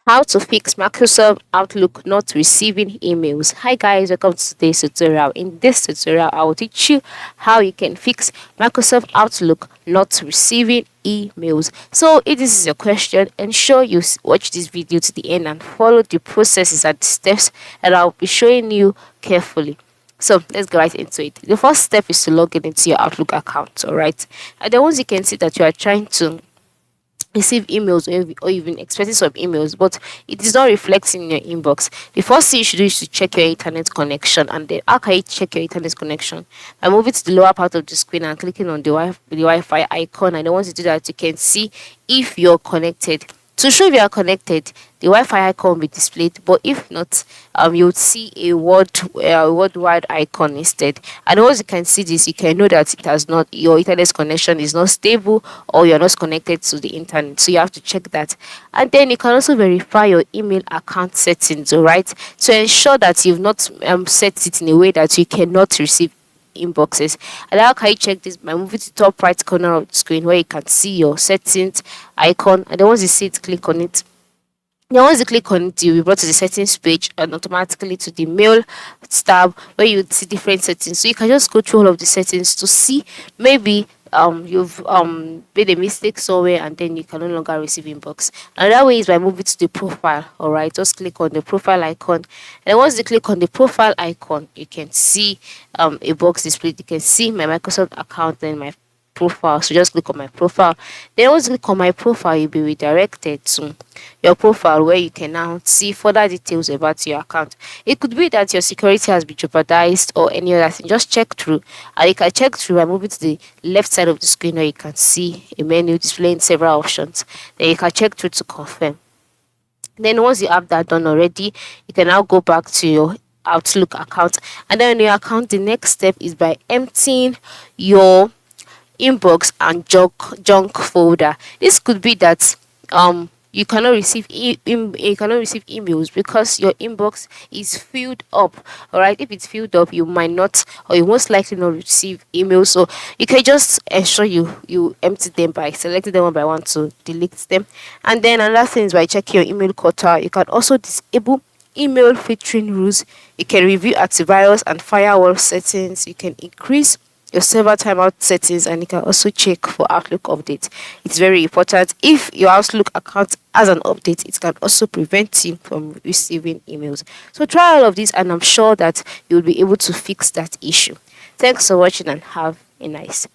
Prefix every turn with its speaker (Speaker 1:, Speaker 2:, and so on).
Speaker 1: How to fix Microsoft Outlook not receiving emails. Hi guys, welcome to today's tutorial. In this tutorial, I will teach you how you can fix Microsoft Outlook not receiving emails. So if this is your question, ensure you watch this video to the end and follow the processes and the steps that I'll be showing you carefully. So let's get right into it. The first step is to log in into your Outlook account, alright? And then once you can see that you are trying to receive emails or even expecting some emails, but it is not reflecting in your inbox, the first thing you should do is to check your internet connection. And then how can you check your internet connection? By moving to the lower part of the screen and clicking on the Wi-Fi icon. And then once you do that, you can see if you're connected. To show if you are connected, the Wi-Fi icon will be displayed, but if not, you would see a worldwide icon instead. And once you can see this, you can know that it has not your internet connection is not stable, or you're not connected to the internet. So you have to check that. And then you can also verify your email account settings, alright, to ensure that you've not set it in a way that you cannot receive inboxes. And how can you check this? By moving to the top right corner of the screen where you can see your settings icon, and then once you see it, click on it. Then once you click on it, you'll be brought to the settings page and automatically to the mail tab where you would see different settings. So you can just go through all of the settings to see maybe you've made a mistake somewhere, and then you can no longer receive inbox. Another way is by moving to the profile. All right, just click on the profile icon, and once you click on the profile icon, you can see a box displayed. You can see my Microsoft account and my profile. So just click on my profile. Then once you click on my profile, you'll be redirected to your profile where you can now see further details about your account. It could be that your security has been jeopardized or any other thing. Just check through, and you can check through by moving to the left side of the screen where you can see a menu displaying several options. Then you can check through to confirm. Then once you have that done already, you can now go back to your Outlook account. And then on your account, the next step is by emptying your inbox and junk folder. This could be that you cannot receive you cannot receive emails because your inbox is filled up. All right, if it's filled up, you might not, or you most likely not receive emails. So you can just ensure you empty them by selecting them one by one to delete them. And then another thing is by checking your email quota. You can also disable email filtering rules. You can review antivirus and firewall settings. You can increase your server timeout settings, and you can also check for Outlook updates. It's very important. If your Outlook account has an update, it can also prevent you from receiving emails. So try all of this, and I'm sure that you'll be able to fix that issue. Thanks for watching, and have a nice